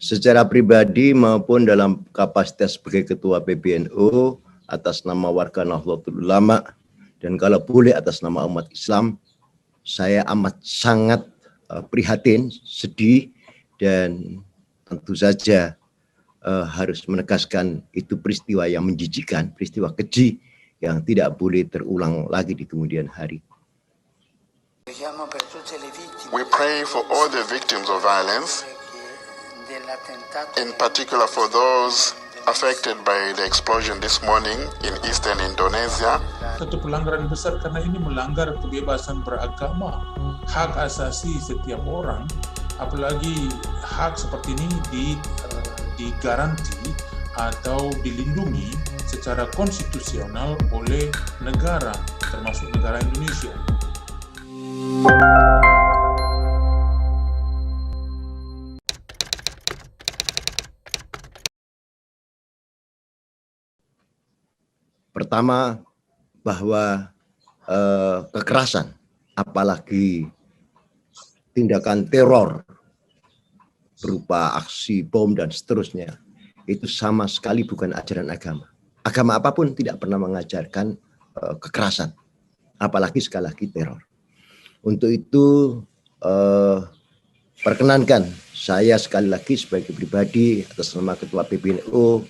secara pribadi maupun dalam kapasitas sebagai Ketua PBNU atas nama warga Nahdlatul Ulama dan kalau boleh atas nama umat Islam, saya amat sangat prihatin, sedih, dan tentu saja harus menegaskan itu peristiwa yang menjijikkan, peristiwa keji yang tidak boleh terulang lagi di kemudian hari. We pray for all the victims of violence, in particular for those affected by the explosion this morning in eastern Indonesia. Satu pelanggaran besar karena ini melanggar kebebasan beragama, hak asasi setiap orang, apalagi hak seperti ini digaranti atau dilindungi secara konstitusional oleh negara, termasuk negara Indonesia. Pertama, bahwa kekerasan, apalagi tindakan teror berupa aksi bom dan seterusnya, itu sama sekali bukan ajaran agama. Agama apapun tidak pernah mengajarkan kekerasan, apalagi sekali lagi teror. Untuk itu, perkenankan saya sekali lagi sebagai pribadi atas nama Ketua PBNU,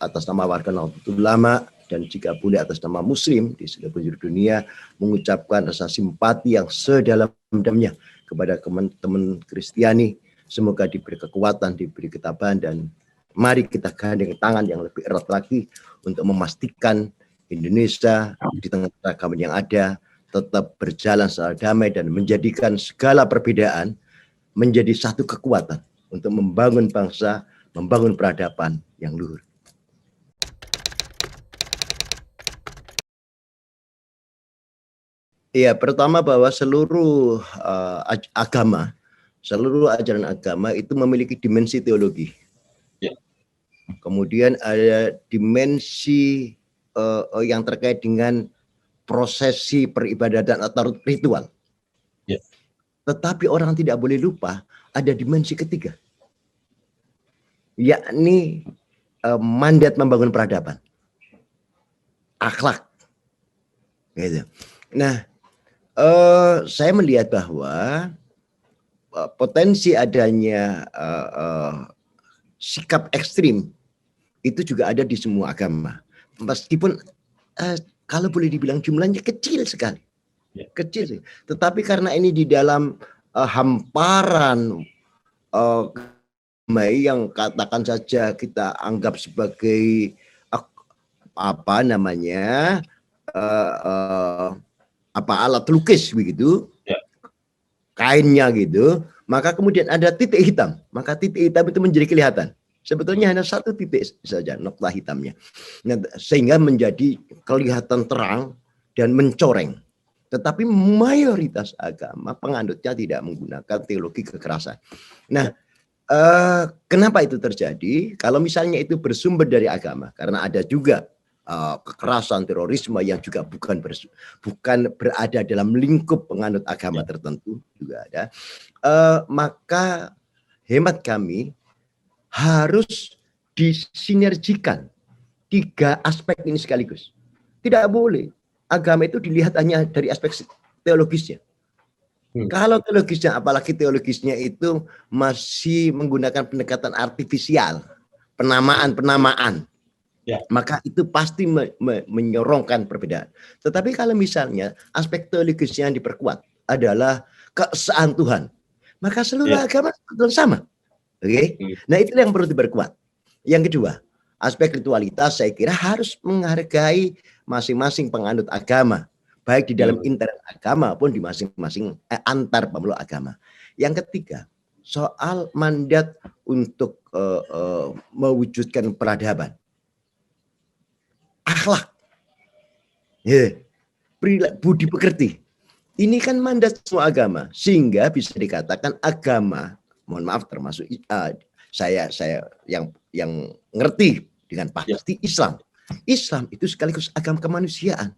atas nama warga Nahdlatul Ulama, dan jika boleh atas nama Muslim di seluruh penjuru dunia, mengucapkan rasa simpati yang sedalam-dalamnya kepada teman-teman Kristiani. Semoga diberi kekuatan, diberi ketabahan, dan mari kita gandeng tangan yang lebih erat lagi untuk memastikan Indonesia di tengah keragaman yang ada tetap berjalan secara damai dan menjadikan segala perbedaan menjadi satu kekuatan untuk membangun bangsa, membangun peradaban yang luhur. Ya, pertama bahwa seluruh agama, seluruh ajaran agama itu memiliki dimensi teologi. Ya. Kemudian ada dimensi yang terkait dengan prosesi peribadatan atau ritual. Ya. Tetapi orang tidak boleh lupa ada dimensi ketiga, yakni mandat membangun peradaban, akhlak. Gitu. Nah, saya melihat bahwa potensi adanya sikap ekstrim itu juga ada di semua agama. Meskipun kalau boleh dibilang jumlahnya kecil sekali. Ya. Kecil. Tetapi karena ini di dalam hamparan yang katakan saja kita anggap sebagai apa namanya alat lukis begitu, ya. Kainnya gitu, maka kemudian ada titik hitam, maka titik hitam itu menjadi kelihatan. Sebetulnya hanya satu titik saja noktah hitamnya, nah, sehingga menjadi kelihatan terang dan mencoreng. Tetapi mayoritas agama penganutnya tidak menggunakan teologi kekerasan. Nah, kenapa itu terjadi? Kalau misalnya itu bersumber dari agama, karena ada juga kekerasan, terorisme yang juga bukan berada dalam lingkup penganut agama tertentu juga ada, maka hemat kami harus disinergikan tiga aspek ini sekaligus. Tidak boleh agama itu dilihat hanya dari aspek teologisnya. Kalau teologisnya, apalagi teologisnya itu masih menggunakan pendekatan artifisial, penamaan, ya, maka itu pasti menyorongkan perbedaan. Tetapi kalau misalnya aspek teologisnya yang diperkuat adalah keesaan Tuhan, maka seluruh agama sama. Oke? Nah, itulah yang perlu diperkuat. Yang kedua, aspek ritualitas saya kira harus menghargai masing-masing penganut agama, baik di dalam intern agama maupun di masing-masing antar pemeluk agama. Yang ketiga, soal mandat untuk mewujudkan peradaban, akhlak, budi pekerti. Ini kan mandat semua agama, sehingga bisa dikatakan agama, mohon maaf termasuk saya yang ngerti dengan pasti Islam. Islam itu sekaligus agama kemanusiaan.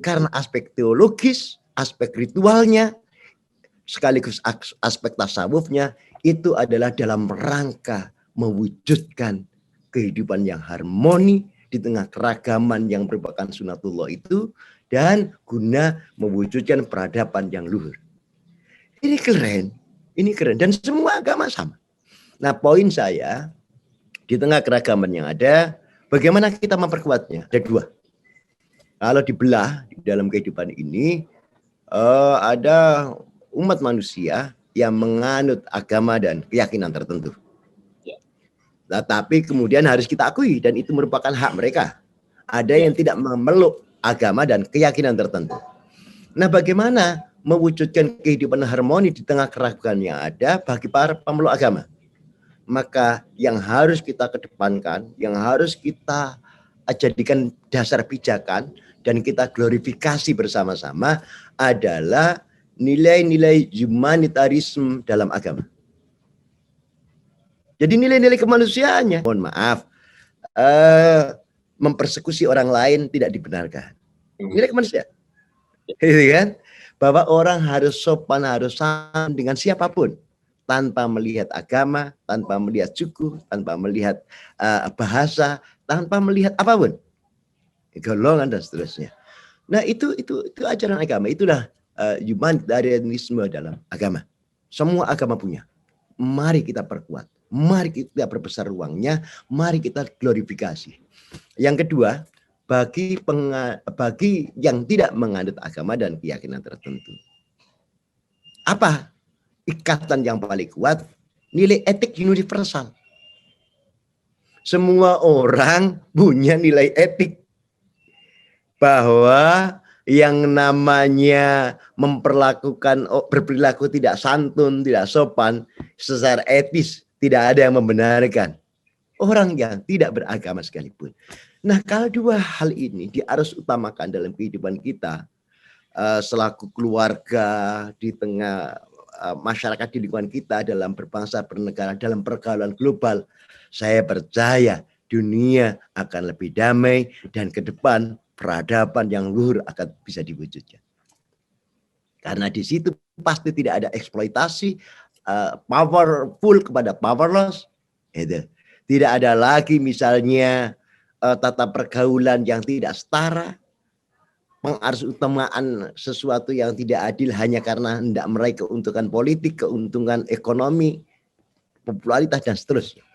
Karena aspek teologis, aspek ritualnya sekaligus aspek tasawufnya itu adalah dalam rangka mewujudkan kehidupan yang harmoni di tengah keragaman yang merupakan sunatullah itu, dan guna mewujudkan peradaban yang luhur. Ini keren, dan semua agama sama. Nah, poin saya, di tengah keragaman yang ada, bagaimana kita memperkuatnya? Ada dua. Kalau dibelah di dalam kehidupan ini, ada umat manusia yang menganut agama dan keyakinan tertentu. Nah, tapi kemudian harus kita akui, dan itu merupakan hak mereka. Ada yang tidak memeluk agama dan keyakinan tertentu. Nah, bagaimana mewujudkan kehidupan harmoni di tengah keragaman yang ada bagi para pemeluk agama? Maka yang harus kita kedepankan, yang harus kita jadikan dasar pijakan dan kita glorifikasi bersama-sama adalah nilai-nilai humanitarisme dalam agama. Jadi nilai-nilai kemanusiaannya, mohon maaf, mempersekusi orang lain tidak dibenarkan. Nilai kemanusiaan, gitu kan? Bahwa orang harus sopan, harus sama dengan siapapun, tanpa melihat agama, tanpa melihat suku, tanpa melihat bahasa, tanpa melihat apapun, golongan dan seterusnya. Nah, itu ajaran agama, itulah humanitarianisme dalam agama. Semua agama punya. Mari kita perkuat, mari kita perbesar ruangnya, mari kita glorifikasi. Yang kedua, bagi yang tidak menganut agama dan keyakinan tertentu, apa ikatan yang paling kuat? Nilai etik universal. Semua orang punya nilai etik, bahwa yang namanya berperilaku tidak santun, tidak sopan secara etis, tidak ada yang membenarkan orang yang tidak beragama sekalipun. Nah, kalau dua hal ini harus utamakan dalam kehidupan kita selaku keluarga, di tengah masyarakat di lingkungan kita, dalam berbangsa, bernegara, dalam pergaulan global, saya percaya dunia akan lebih damai dan ke depan peradaban yang luhur akan bisa diwujudkan. Karena di situ pasti tidak ada eksploitasi powerful kepada powerless. Itu. Tidak ada lagi misalnya tata pergaulan yang tidak setara, pengarusutamaan sesuatu yang tidak adil hanya karena hendak meraih keuntungan politik, keuntungan ekonomi, popularitas dan seterusnya.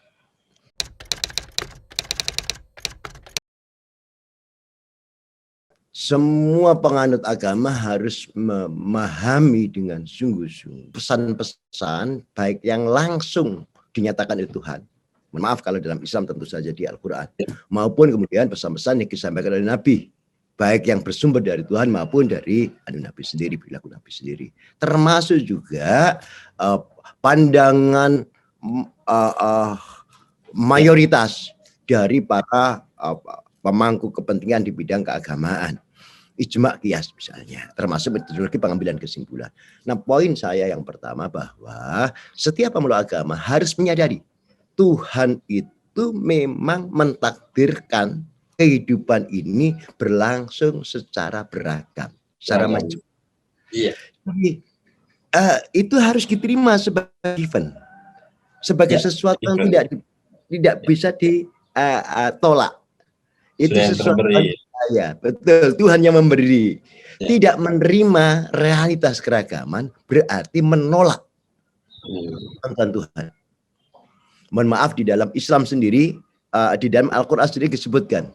Semua penganut agama harus memahami dengan sungguh-sungguh pesan-pesan baik yang langsung dinyatakan oleh Tuhan. Maaf kalau dalam Islam tentu saja di Al-Quran, maupun kemudian pesan-pesan yang disampaikan oleh Nabi, baik yang bersumber dari Tuhan maupun dari Nabi sendiri, perilaku Nabi sendiri. Termasuk juga pandangan mayoritas dari para pemangku kepentingan di bidang keagamaan. Ijma qiyas misalnya, termasuk metodologi pengambilan kesimpulan. Nah, poin saya yang pertama bahwa setiap pemeluk agama harus menyadari Tuhan itu memang mentakdirkan kehidupan ini berlangsung secara beragam, secara macam. Iya. Jadi, itu harus diterima sebagai given, sebagai sesuatu yang tidak bisa ditolak. Itu sesuatu ya, betul, Tuhan yang memberi. Tidak menerima realitas keragaman berarti menolak tentang Tuhan. Mohon maaf, di dalam Islam sendiri, di dalam Al-Quran sendiri disebutkan,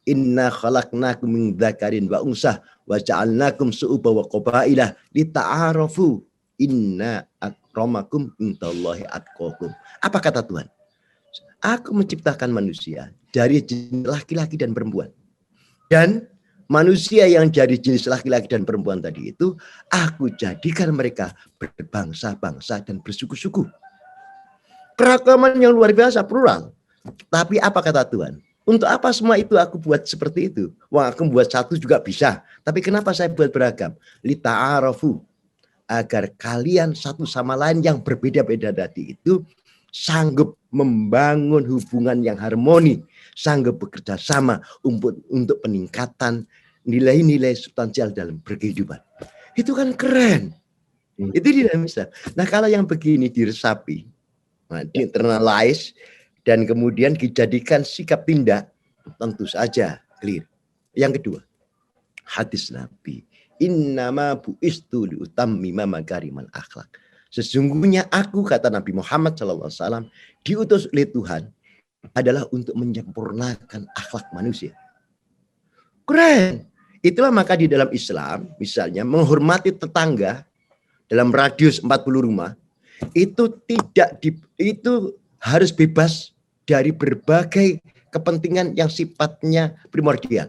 Inna khalaqnakum min dzakarin wa unsah wa ja'alnakum su'uba wa qabailah lita'arafu inna akramakum indallahi atqakum. Apa kata Tuhan? Aku menciptakan manusia dari jenis laki-laki dan perempuan. Dan manusia yang dari jenis laki-laki dan perempuan tadi itu, aku jadikan mereka berbangsa-bangsa dan bersuku-suku. Keragaman yang luar biasa, plural. Tapi apa kata Tuhan? Untuk apa semua itu aku buat seperti itu? Wah, aku buat satu juga bisa. Tapi kenapa saya buat beragam? Lita'arafu. Agar kalian satu sama lain yang berbeda-beda tadi itu sanggup membangun hubungan yang harmoni, sanggup bekerja sama untuk peningkatan nilai-nilai substansial dalam berkehidupan. Itu kan keren. Itu di dalam Islam. Nah, kalau yang begini diresapi, di-internalize, dan kemudian dijadikan sikap tindak, tentu saja clear. Yang kedua, hadis Nabi, innama bu'istu liutammima makarimal akhlak. Sesungguhnya aku, kata Nabi Muhammad SAW, diutus oleh Tuhan adalah untuk menyempurnakan akhlak manusia. Keren. Itulah maka di dalam Islam, misalnya menghormati tetangga dalam radius 40 rumah, itu harus bebas dari berbagai kepentingan yang sifatnya primordial.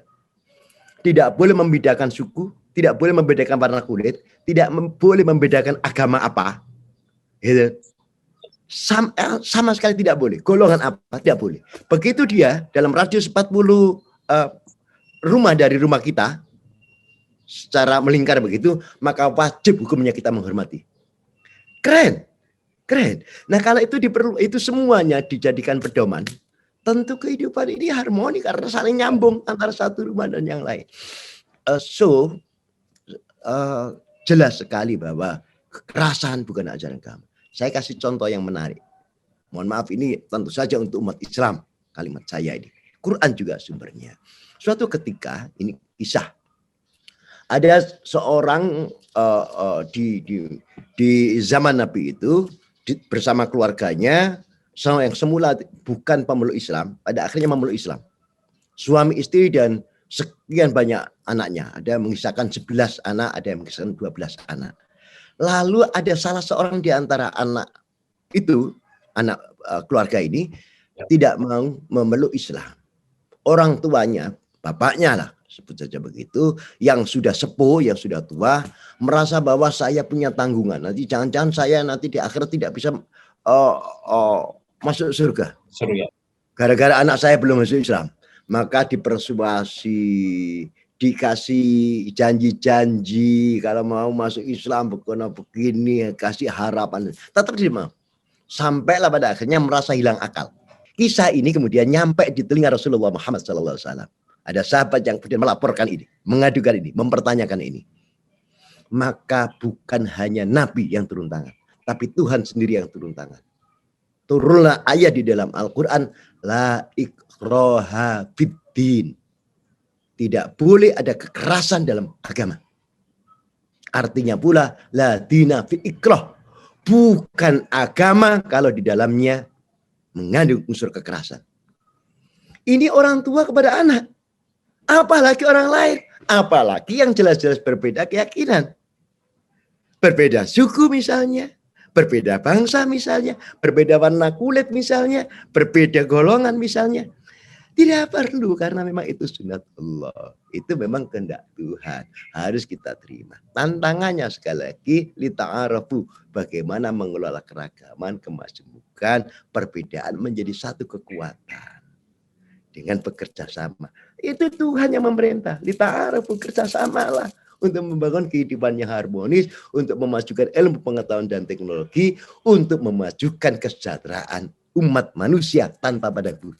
Tidak boleh membedakan suku, tidak boleh membedakan warna kulit, tidak boleh membedakan agama apa. Gitu. Sama sekali tidak boleh. Golongan apa, tidak boleh. Begitu dia dalam radius 40 rumah dari rumah kita, secara melingkar begitu, maka wajib hukumnya kita menghormati. Keren. Keren. Nah, kalau itu semuanya dijadikan pedoman, tentu kehidupan ini harmoni karena saling nyambung antara satu rumah dan yang lain. Jelas sekali bahwa kekerasan bukan ajaran agama. Saya kasih contoh yang menarik. Mohon maaf, ini tentu saja untuk umat Islam kalimat saya ini. Quran juga sumbernya. Suatu ketika, ini kisah. Ada seorang di zaman Nabi itu bersama keluarganya yang semula bukan pemeluk Islam, pada akhirnya memeluk Islam. Suami istri dan sekian banyak anaknya. Ada yang mengisahkan 11 anak, ada yang mengisahkan 12 anak. Lalu ada salah seorang di antara anak itu, anak keluarga ini, tidak mau memeluk Islam. Orang tuanya, bapaknya lah, sebut saja begitu, yang sudah sepuh, yang sudah tua, merasa bahwa saya punya tanggungan. Nanti jangan-jangan saya nanti di akhirat tidak bisa masuk surga. Gara-gara anak saya belum masuk Islam. Maka dipersuasi, dikasih janji-janji, kalau mau masuk Islam begini, kasih harapan. Tetap dia mau. Sampailah pada akhirnya merasa hilang akal. Kisah ini kemudian nyampe di telinga Rasulullah Muhammad SAW. Ada sahabat yang kemudian melaporkan ini, mengadukan ini, mempertanyakan ini. Maka bukan hanya Nabi yang turun tangan, tapi Tuhan sendiri yang turun tangan. Turunlah ayat di dalam Al-Quran, la ikraha fiddin. Tidak boleh ada kekerasan dalam agama. Artinya pula, la dina fi ikrah. Bukan agama kalau di dalamnya mengandung unsur kekerasan. Ini orang tua kepada anak. Apalagi orang lain. Apalagi yang jelas-jelas berbeda keyakinan. Berbeda suku misalnya. Berbeda bangsa misalnya. Berbeda warna kulit misalnya. Berbeda golongan misalnya. Tidak perlu, karena memang itu sunat Allah. Itu memang kehendak Tuhan. Harus kita terima. Tantangannya sekali lagi, lita'arafu. Bagaimana mengelola keragaman, kemajmukan, perbedaan menjadi satu kekuatan. Dengan bekerja sama. Itu Tuhan yang memerintah. Lita'arafu, kerjasamalah. Untuk membangun kehidupan yang harmonis. Untuk memajukan ilmu pengetahuan dan teknologi. Untuk memajukan kesejahteraan umat manusia tanpa pandang bulu.